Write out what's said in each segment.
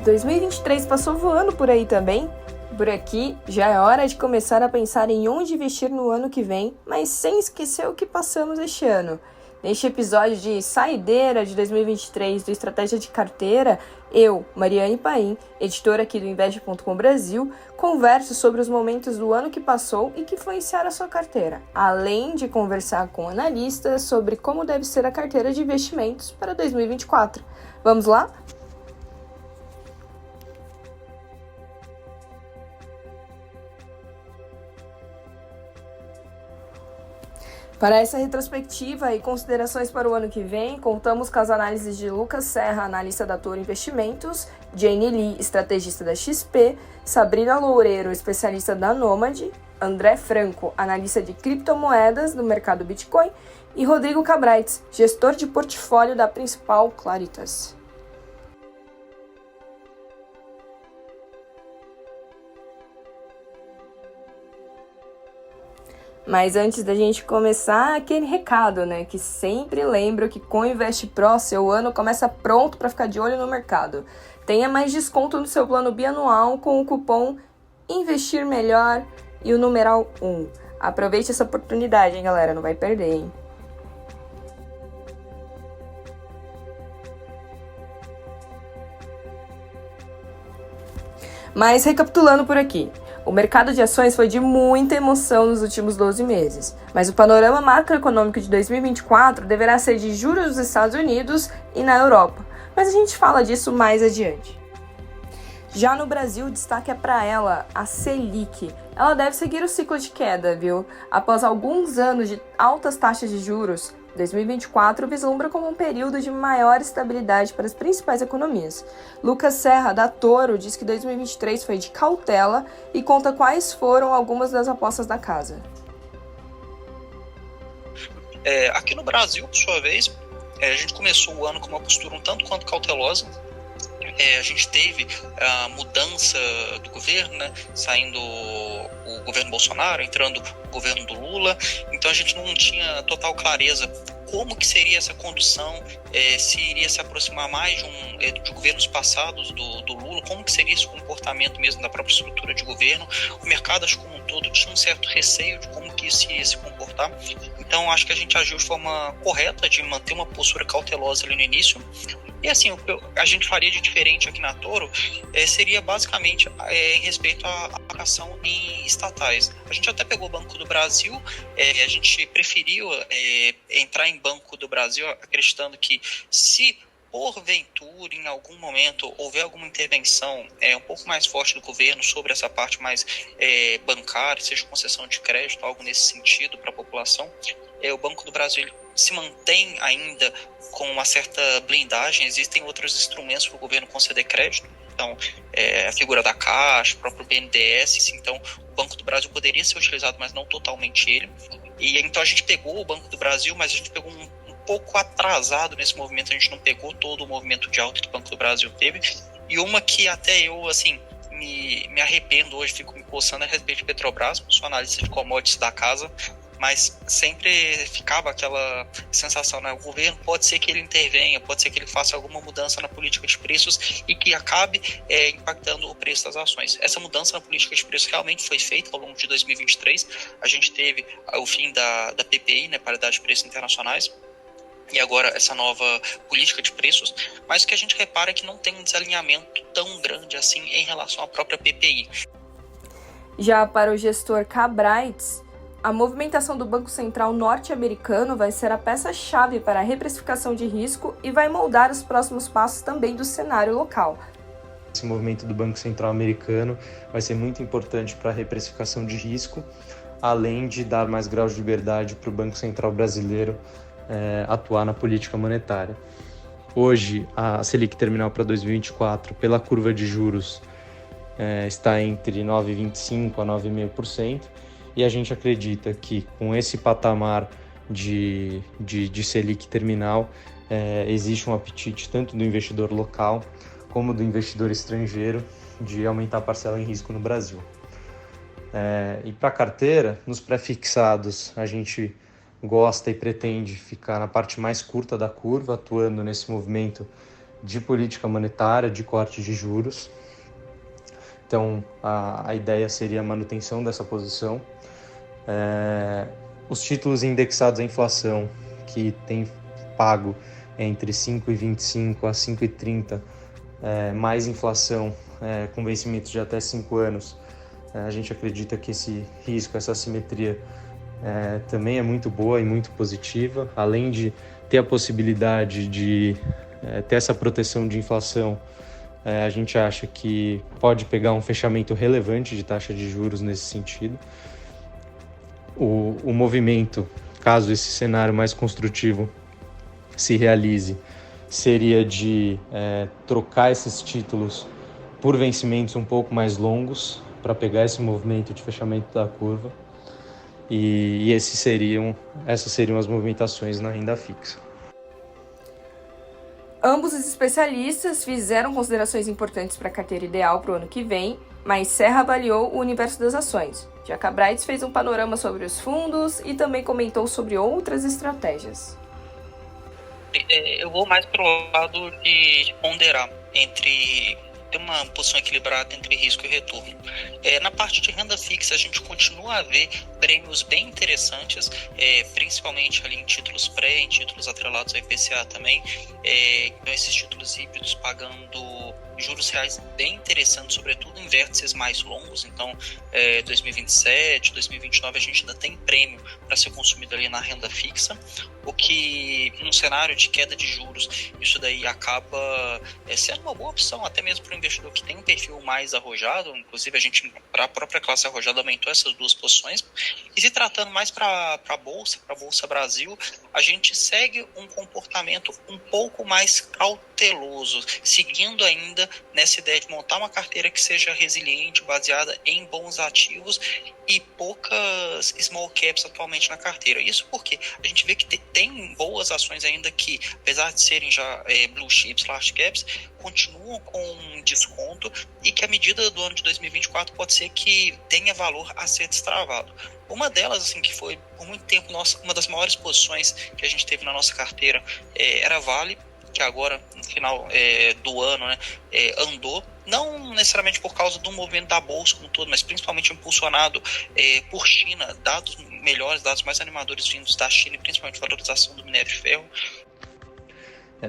2023 passou voando por aí também. Por aqui, já é hora de começar a pensar em onde investir no ano que vem, mas sem esquecer o que passamos este ano. Neste episódio de Saideira de 2023 do Estratégia de Carteira, eu, Mariane Paim, editora aqui do Investe.com Brasil, converso sobre os momentos do ano que passou e que influenciaram a sua carteira, além de conversar com analistas sobre como deve ser a carteira de investimentos para 2024. Vamos lá? Para essa retrospectiva e considerações para o ano que vem, contamos com as análises de Lucas Serra, analista da Toro Investimentos, Jane Lee, estrategista da XP, Sabrina Loureiro, especialista da Nômade, André Franco, analista de criptomoedas do mercado Bitcoin, e Rodrigo Cabraitz, gestor de portfólio da principal Claritas. Mas antes da gente começar, aquele recado, né? Que sempre lembro que com o Investe Pro, seu ano começa pronto para ficar de olho no mercado. Tenha mais desconto no seu plano bianual com o cupom Investir Melhor e o numeral 1. Aproveite essa oportunidade, hein, galera? Não vai perder, hein? Mas recapitulando por aqui. O mercado de ações foi de muita emoção nos últimos 12 meses, mas o panorama macroeconômico de 2024 deverá ser de juros nos Estados Unidos e na Europa, mas a gente fala disso mais adiante. Já no Brasil, o destaque é para ela, a Selic. Ela deve seguir o ciclo de queda, viu? Após alguns anos de altas taxas de juros, 2024 vislumbra como um período de maior estabilidade para as principais economias. Lucas Serra, da Toro, diz que 2023 foi de cautela e conta quais foram algumas das apostas da casa. Aqui no Brasil, por sua vez, a gente começou o ano com uma postura um tanto quanto cautelosa. A gente teve a mudança do governo, né? Saindo o governo Bolsonaro, entrando o governo do Lula. Então a gente não tinha total clareza como que seria essa condução, se iria se aproximar mais de governos passados do Lula, como que seria esse comportamento mesmo da própria estrutura de governo. O mercado, acho que como um todo, tinha um certo receio de como que isso ia se comportar. Então acho que a gente agiu de forma correta, de manter uma postura cautelosa ali no início. E assim, o que a gente faria de diferente aqui na Toro seria basicamente em respeito à alocação em estatais. A gente até pegou o Banco do Brasil, a gente preferiu entrar em Banco do Brasil acreditando que se porventura, em algum momento, houver alguma intervenção um pouco mais forte do governo sobre essa parte mais bancária, seja concessão de crédito, algo nesse sentido para a população, o Banco do Brasil ele se mantém ainda com uma certa blindagem. Existem outros instrumentos para o governo conceder crédito, então a figura da Caixa, o próprio BNDES, então o Banco do Brasil poderia ser utilizado, mas não totalmente ele. E então a gente pegou o Banco do Brasil, mas a gente pegou um pouco atrasado nesse movimento, a gente não pegou todo o movimento de alta que o Banco do Brasil teve. E uma que até eu, assim, me arrependo hoje, fico me coçando a respeito de Petrobras, sou analista de commodities da casa, mas sempre ficava aquela sensação, né? O governo pode ser que ele intervenha, pode ser que ele faça alguma mudança na política de preços e que acabe impactando o preço das ações. Essa mudança na política de preços realmente foi feita ao longo de 2023. A gente teve o fim da PPI, né, paridade de preços internacionais, e agora essa nova política de preços, mas o que a gente repara é que não tem um desalinhamento tão grande assim em relação à própria PPI. Já para o gestor Cabraitz, a movimentação do Banco Central norte-americano vai ser a peça-chave para a reprecificação de risco e vai moldar os próximos passos também do cenário local. Esse movimento do Banco Central americano vai ser muito importante para a reprecificação de risco, além de dar mais graus de liberdade para o Banco Central brasileiro atuar na política monetária. Hoje, a Selic terminal para 2024, pela curva de juros, está entre 9,25% a 9,5%, e a gente acredita que com esse patamar de Selic terminal, existe um apetite tanto do investidor local como do investidor estrangeiro de aumentar a parcela em risco no Brasil. E para a carteira, nos pré-fixados, a gente gosta e pretende ficar na parte mais curta da curva, atuando nesse movimento de política monetária, de corte de juros. Então, a ideia seria a manutenção dessa posição. Os títulos indexados à inflação, que tem pago entre 5,25 a 5,30, mais inflação com vencimento de até 5 anos, a gente acredita que esse risco, essa assimetria também é muito boa e muito positiva. Além de ter a possibilidade de ter essa proteção de inflação, a gente acha que pode pegar um fechamento relevante de taxa de juros nesse sentido. O movimento, caso esse cenário mais construtivo se realize, seria de trocar esses títulos por vencimentos um pouco mais longos para pegar esse movimento de fechamento da curva. E essas seriam as movimentações na renda fixa. Ambos os especialistas fizeram considerações importantes para a carteira ideal para o ano que vem, mas Serra avaliou o universo das ações. Jaca Brights fez um panorama sobre os fundos e também comentou sobre outras estratégias. Eu vou mais para o lado de ponderar ter uma posição equilibrada entre risco e retorno. Na parte de renda fixa, a gente continua a ver prêmios bem interessantes, principalmente ali em títulos em títulos atrelados ao IPCA também. Então, esses títulos híbridos pagando juros reais bem interessantes, sobretudo em vértices mais longos. Então, 2027, 2029, a gente ainda tem prêmio para ser consumido ali na renda fixa, o que, num cenário de queda de juros, isso daí acaba sendo uma boa opção, até mesmo para o investidor que tem um perfil mais arrojado. Inclusive, a gente, para a própria classe arrojada, aumentou essas duas posições. E se tratando mais para a Bolsa Brasil, a gente segue um comportamento um pouco mais cauteloso, seguindo ainda nessa ideia de montar uma carteira que seja resiliente, baseada em bons ativos e poucas small caps atualmente na carteira. Isso porque a gente vê que tem boas ações ainda que, apesar de serem já blue chips, large caps, continuam com desconto e que a medida do ano de 2024 pode ser que tenha valor a ser destravado. Uma delas, assim, que foi por muito tempo uma das maiores posições que a gente teve na nossa carteira, era a Vale, que agora, no final do ano, andou, não necessariamente por causa do movimento da Bolsa como um todo, mas principalmente impulsionado por China, dados mais animadores vindos da China, e principalmente valorização do minério de ferro.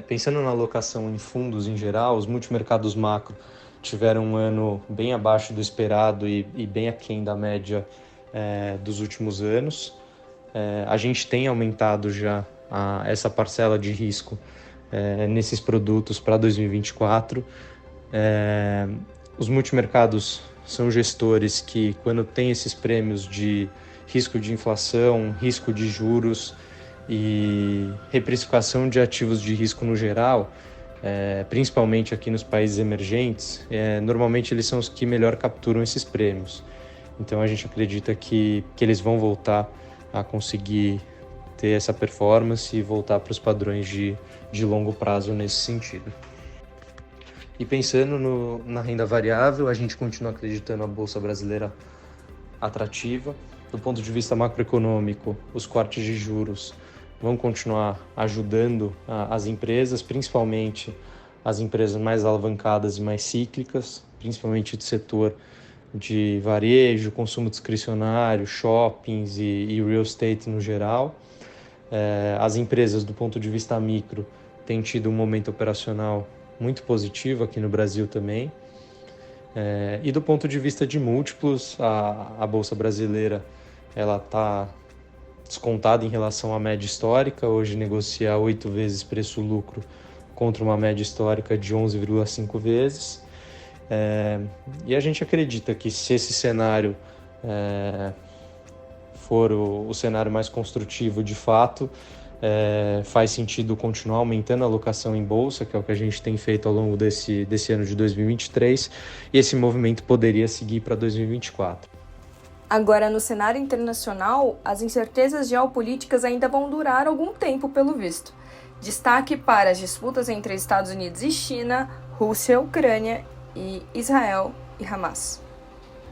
Pensando na alocação em fundos em geral, os multimercados macro tiveram um ano bem abaixo do esperado e bem aquém da média dos últimos anos. A gente tem aumentado já essa parcela de risco nesses produtos para 2024. Os multimercados são gestores que, quando tem esses prêmios de risco de inflação, risco de juros e reprecificação de ativos de risco no geral, principalmente aqui nos países emergentes, normalmente eles são os que melhor capturam esses prêmios. Então a gente acredita que eles vão voltar a conseguir ter essa performance e voltar para os padrões de longo prazo nesse sentido. E pensando na renda variável, a gente continua acreditando a Bolsa Brasileira atrativa. Do ponto de vista macroeconômico, os cortes de juros vão continuar ajudando as empresas, principalmente as empresas mais alavancadas e mais cíclicas, principalmente do setor de varejo, consumo discricionário, shoppings e real estate no geral. As empresas, do ponto de vista micro, têm tido um momento operacional muito positivo aqui no Brasil também. E do ponto de vista de múltiplos, a Bolsa Brasileira está descontada em relação à média histórica. Hoje negocia 8 vezes preço-lucro contra uma média histórica de 11,5 vezes. E a gente acredita que, se esse cenário for o cenário mais construtivo de fato, faz sentido continuar aumentando a alocação em bolsa, que é o que a gente tem feito ao longo desse ano de 2023, e esse movimento poderia seguir para 2024. Agora, no cenário internacional, as incertezas geopolíticas ainda vão durar algum tempo, pelo visto. Destaque para as disputas entre Estados Unidos e China, Rússia, Ucrânia e Israel e Hamas.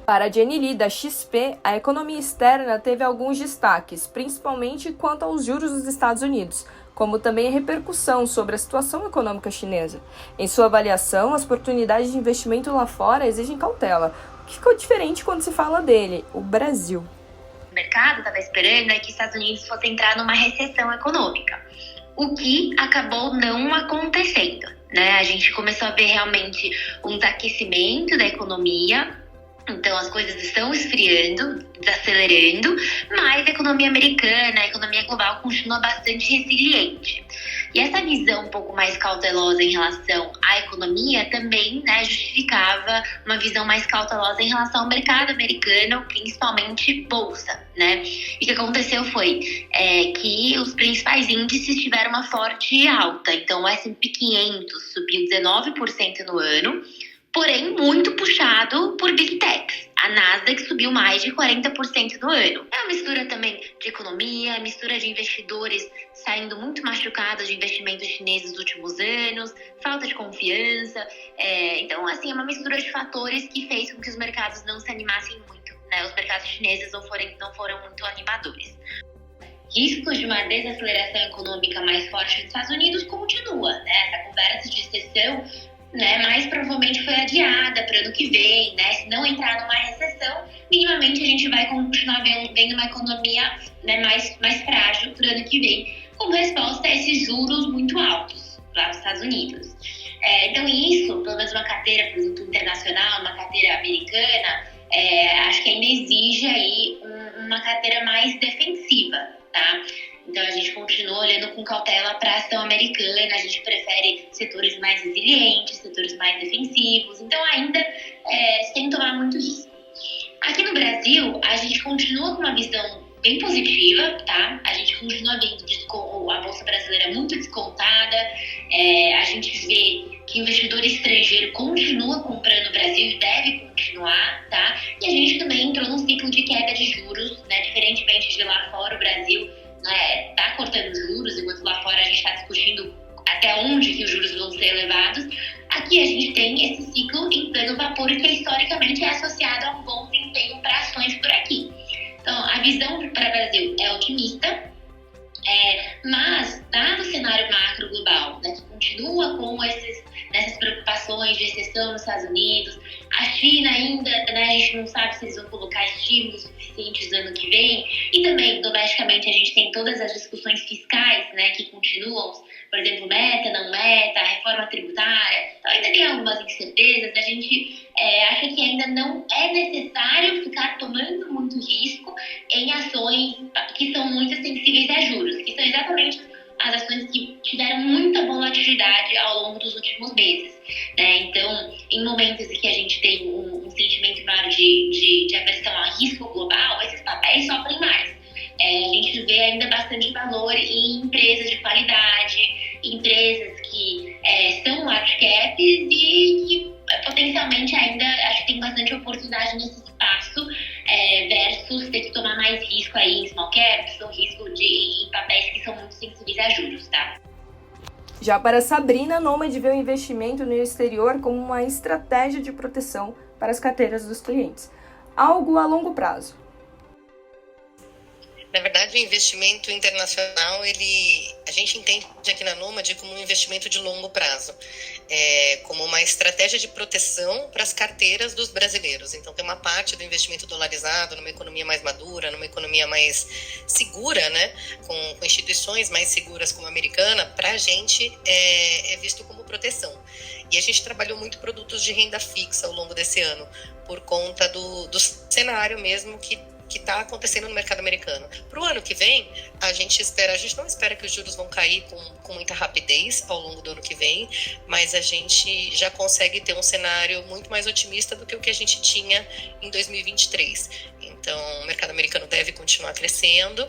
Para a Jenny Lee, da XP, a economia externa teve alguns destaques, principalmente quanto aos juros dos Estados Unidos, como também a repercussão sobre a situação econômica chinesa. Em sua avaliação, as oportunidades de investimento lá fora exigem cautela. O que ficou diferente quando se fala dele, o Brasil? O mercado estava esperando que os Estados Unidos fossem entrar numa recessão econômica, o que acabou não acontecendo, né? A gente começou a ver realmente um desaquecimento da economia. Então, as coisas estão esfriando, desacelerando, mas a economia americana, a economia global continua bastante resiliente. E essa visão um pouco mais cautelosa em relação à economia também, né, justificava uma visão mais cautelosa em relação ao mercado americano, principalmente bolsa, né? E o que aconteceu foi que os principais índices tiveram uma forte alta. Então, o S&P 500 subiu 19% no ano, porém muito puxado por Big Techs. A Nasdaq subiu mais de 40% no ano. É uma mistura também de economia, mistura de investidores saindo muito machucados de investimentos chineses nos últimos anos, falta de confiança. Então, assim, é uma mistura de fatores que fez com que os mercados não se animassem muito, né? Os mercados chineses não foram muito animadores. Riscos de uma desaceleração econômica mais forte nos Estados Unidos continua, né? Essa conversa de recessão, né, mais provavelmente foi adiada para o ano que vem, né? Se não entrar numa recessão, minimamente a gente vai continuar vendo uma economia, né, mais frágil para o ano que vem, como resposta a esses juros muito altos lá nos Estados Unidos. Então isso, pelo menos uma carteira, por exemplo, internacional, uma carteira americana, acho que ainda exige aí uma carteira mais defensiva, tá? Então, a gente continua olhando com cautela para a ação americana, a gente prefere setores mais resilientes, setores mais defensivos, então ainda sem tomar muito risco. Aqui no Brasil, a gente continua com uma visão bem positiva, tá? A gente continua vendo a Bolsa Brasileira muito descontada, a gente vê que o investidor estrangeiro continua comprando o Brasil e deve continuar, tá? E a gente também entrou num ciclo de queda de juros, né? Diferentemente de lá fora, o Brasil está cortando juros, enquanto lá fora a gente está discutindo até onde que os juros vão ser elevados. Aqui a gente tem esse ciclo em pleno vapor que historicamente é associado a um bom desempenho para ações por aqui. Então, a visão para o Brasil é otimista, mas dado o cenário macro global, né, que continua com essas preocupações de recessão nos Estados Unidos, a China ainda, né, a gente não sabe se eles vão colocar estímulos suficientes no ano que vem, e também domesticamente a gente tem todas as discussões fiscais, né, que continuam, por exemplo, meta, não meta, reforma tributária, então ainda tem algumas incertezas. A gente acha que ainda não é necessário ficar tomando muito risco em ações que são muito sensíveis a juros, que são exatamente as ações que tiveram muita volatilidade ao longo dos últimos meses, né? Então, em momentos em que a gente tem um sentimento maior de aversão a risco global, esses papéis sofrem mais. A gente vê ainda bastante valor em empresas de qualidade, empresas que são large caps e que potencialmente ainda acho que tem bastante oportunidade nesse espaço, versus ter que tomar mais risco aí em small caps ou risco em papéis que são muito sensíveis a juros, tá? Já para Sabrina, Nômade vê o investimento no exterior como uma estratégia de proteção para as carteiras dos clientes, algo a longo prazo. Na verdade, o investimento internacional, a gente entende aqui na Nômade como um investimento de longo prazo, como uma estratégia de proteção para as carteiras dos brasileiros. Então, tem uma parte do investimento dolarizado numa economia mais madura, numa economia mais segura, né, com instituições mais seguras como a americana, para a gente é visto como proteção. E a gente trabalhou muito produtos de renda fixa ao longo desse ano, por conta do cenário mesmo que está acontecendo no mercado americano. Para o ano que vem, a gente não espera que os juros vão cair com muita rapidez ao longo do ano que vem, mas a gente já consegue ter um cenário muito mais otimista do que o que a gente tinha em 2023. Então, o mercado americano deve continuar crescendo,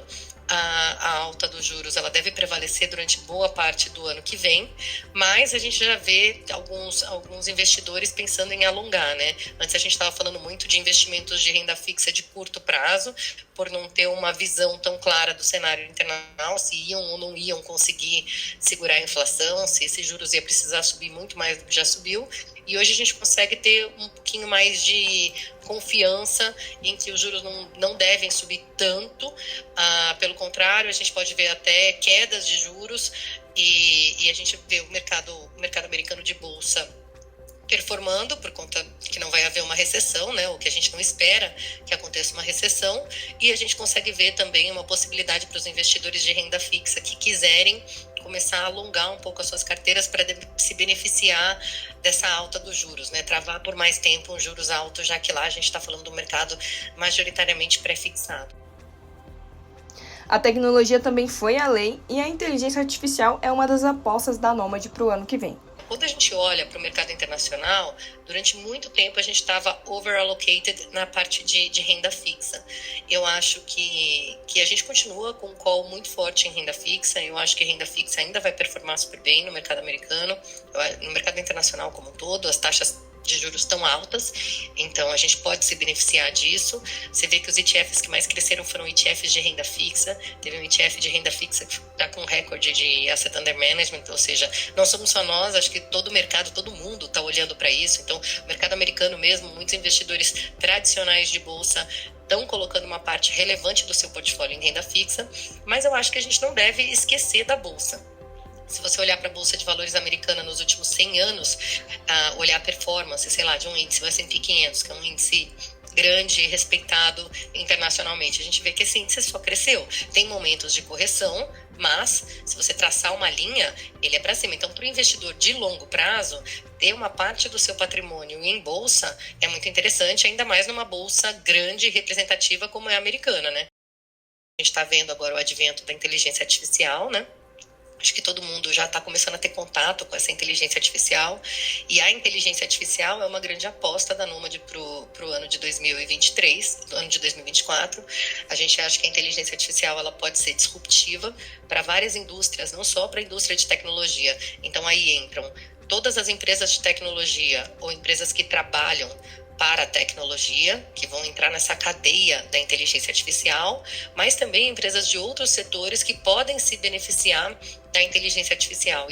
a alta dos juros ela deve prevalecer durante boa parte do ano que vem, mas a gente já vê alguns investidores pensando em alongar, né? Antes a gente estava falando muito de investimentos de renda fixa de curto prazo, por não ter uma visão tão clara do cenário internacional, se iam ou não iam conseguir segurar a inflação, se esses juros ia precisar subir muito mais do que já subiu. E hoje a gente consegue ter um pouquinho pouquinho mais de confiança em que os juros não devem subir tanto. Pelo contrário, a gente pode ver até quedas de juros e a gente vê o mercado americano de bolsa performando por conta que não vai haver uma recessão, né? O que a gente não espera que aconteça uma recessão, e a gente consegue ver também uma possibilidade para os investidores de renda fixa que quiserem começar a alongar um pouco as suas carteiras para se beneficiar dessa alta dos juros, né? Travar por mais tempo uns juros altos, já que lá a gente está falando do mercado majoritariamente pré-fixado. A tecnologia também foi além e a inteligência artificial é uma das apostas da Nomad para o ano que vem. Quando a gente olha para o mercado internacional, durante muito tempo a gente estava over-allocated na parte de renda fixa. Eu acho que a gente continua com um call muito forte em renda fixa. Eu acho que renda fixa ainda vai performar super bem no mercado americano, no mercado internacional como um todo. As taxas de juros tão altas, então a gente pode se beneficiar disso. Você vê que os ETFs que mais cresceram foram ETFs de renda fixa. Teve um ETF de renda fixa que está com recorde de Asset Under Management, ou seja, não somos só nós, acho que todo o mercado, todo mundo está olhando para isso. Então, o mercado americano mesmo, muitos investidores tradicionais de bolsa estão colocando uma parte relevante do seu portfólio em renda fixa, mas eu acho que a gente não deve esquecer da bolsa. Se você olhar para a Bolsa de Valores americana nos últimos 100 anos, olhar a performance, sei lá, de um índice, o S&P 500, que é um índice grande e respeitado internacionalmente, a gente vê que esse índice só cresceu. Tem momentos de correção, mas se você traçar uma linha, ele é para cima. Então, para o investidor de longo prazo, ter uma parte do seu patrimônio em bolsa é muito interessante, ainda mais numa bolsa grande e representativa como é a americana, né? A gente está vendo agora o advento da inteligência artificial, né? Acho que todo mundo já está começando a ter contato com essa inteligência artificial, e a inteligência artificial é uma grande aposta da Nomad para o ano de 2023, ano de 2024. A gente acha que a inteligência artificial ela pode ser disruptiva para várias indústrias, não só para a indústria de tecnologia. Então aí entram todas as empresas de tecnologia ou empresas que trabalham para a tecnologia, que vão entrar nessa cadeia da inteligência artificial, mas também empresas de outros setores que podem se beneficiar da inteligência artificial.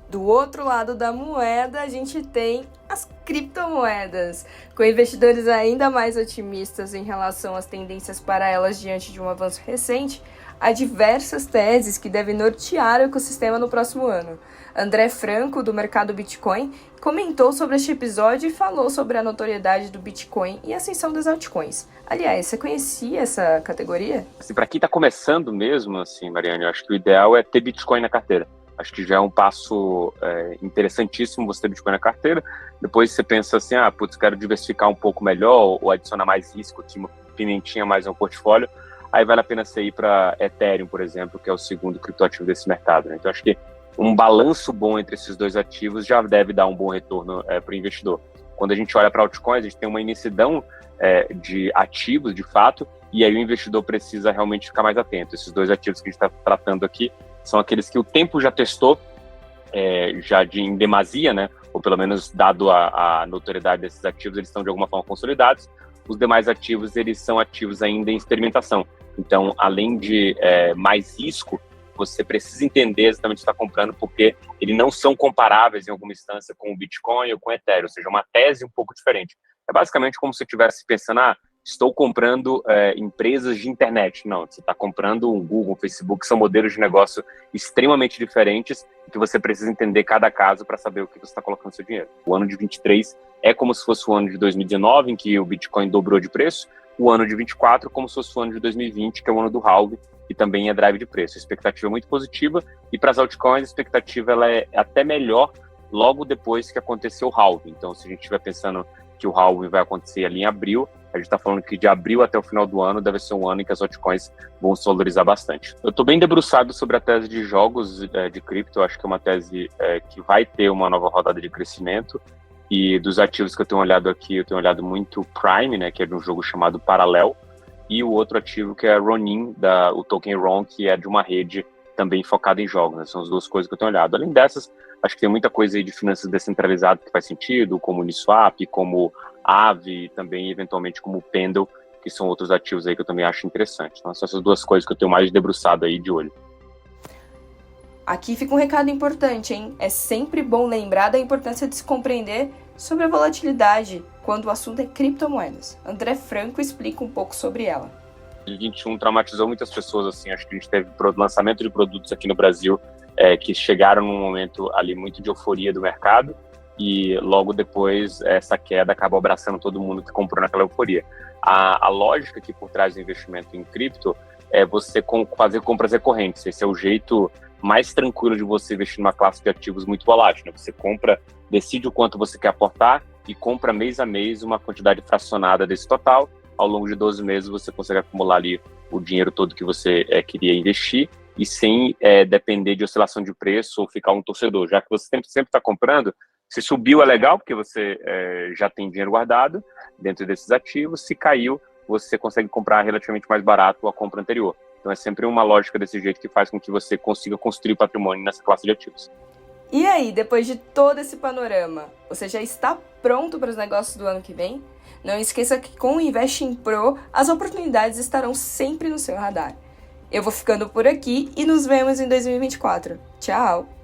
Do outro lado da moeda, a gente tem as criptomoedas, com investidores ainda mais otimistas em relação às tendências para elas diante de um avanço recente. Há diversas teses que devem nortear o ecossistema no próximo ano. André Franco, do mercado Bitcoin, comentou sobre este episódio e falou sobre a notoriedade do Bitcoin e a ascensão das altcoins. Aliás, você conhecia essa categoria? Assim, para quem está começando mesmo, assim, Mariane, eu acho que o ideal é ter Bitcoin na carteira. Acho que já é um passo interessantíssimo você ter Bitcoin na carteira. Depois você pensa assim, quero diversificar um pouco melhor ou adicionar mais risco, uma pimentinha mais no portfólio. Aí vale a pena você ir para Ethereum, por exemplo, que é o segundo criptoativo desse mercado, né? Então, acho que um balanço bom entre esses dois ativos já deve dar um bom retorno para o investidor. Quando a gente olha para altcoins, a gente tem uma imensidão de ativos, de fato, e aí o investidor precisa realmente ficar mais atento. Esses dois ativos que a gente está tratando aqui são aqueles que o tempo já testou, já em demasia, né? Ou pelo menos dado a notoriedade desses ativos, eles estão de alguma forma consolidados. Os demais ativos, eles são ativos ainda em experimentação. Então, além de mais risco, você precisa entender exatamente o que está comprando, porque eles não são comparáveis em alguma instância com o Bitcoin ou com o Ethereum, ou seja, uma tese um pouco diferente. É basicamente como se você estivesse pensando, estou comprando empresas de internet. Não, você está comprando um Google, um Facebook, são modelos de negócio extremamente diferentes e que você precisa entender cada caso para saber o que você está colocando seu dinheiro. O ano de 23 é como se fosse o ano de 2019, em que o Bitcoin dobrou de preço. O ano de 24 como se fosse o ano de 2020, que é o ano do halving, que também é drive de preço. A expectativa é muito positiva, e para as altcoins a expectativa ela é até melhor logo depois que aconteceu o halving. Então, se a gente estiver pensando que o halving vai acontecer ali em abril, a gente está falando que de abril até o final do ano deve ser um ano em que as altcoins vão se valorizar bastante. Eu estou bem debruçado sobre a tese de jogos de cripto. Eu acho que é uma tese que vai ter uma nova rodada de crescimento. E dos ativos que eu tenho olhado aqui, eu tenho olhado muito Prime, né, que é de um jogo chamado Parallel, e o outro ativo que é Ronin, o token RON, que é de uma rede também focada em jogos, né? São as duas coisas que eu tenho olhado. Além dessas, acho que tem muita coisa aí de finanças descentralizadas que faz sentido, como Uniswap, como Aave, também eventualmente como Pendle, que são outros ativos aí que eu também acho interessante. Então, são essas duas coisas que eu tenho mais debruçado aí de olho. Aqui fica um recado importante, hein? É sempre bom lembrar da importância de se compreender sobre a volatilidade quando o assunto é criptomoedas. André Franco explica um pouco sobre ela. 2021 traumatizou muitas pessoas, assim, acho que a gente teve lançamento de produtos aqui no Brasil que chegaram num momento ali muito de euforia do mercado e logo depois essa queda acabou abraçando todo mundo que comprou naquela euforia. A lógica aqui por trás do investimento em cripto é você fazer compras recorrentes. Esse é o jeito mais tranquilo de você investir numa classe de ativos muito volátil, né? Você compra, decide o quanto você quer aportar e compra mês a mês uma quantidade fracionada desse total. Ao longo de 12 meses você consegue acumular ali o dinheiro todo que você queria investir e sem depender de oscilação de preço ou ficar um torcedor, já que você sempre está comprando. Se subiu é legal, porque você já tem dinheiro guardado dentro desses ativos. Se caiu, você consegue comprar relativamente mais barato a compra anterior. Então é sempre uma lógica desse jeito que faz com que você consiga construir patrimônio nessa classe de ativos. E aí, depois de todo esse panorama, você já está pronto para os negócios do ano que vem? Não esqueça que com o Investing Pro, as oportunidades estarão sempre no seu radar. Eu vou ficando por aqui e nos vemos em 2024. Tchau!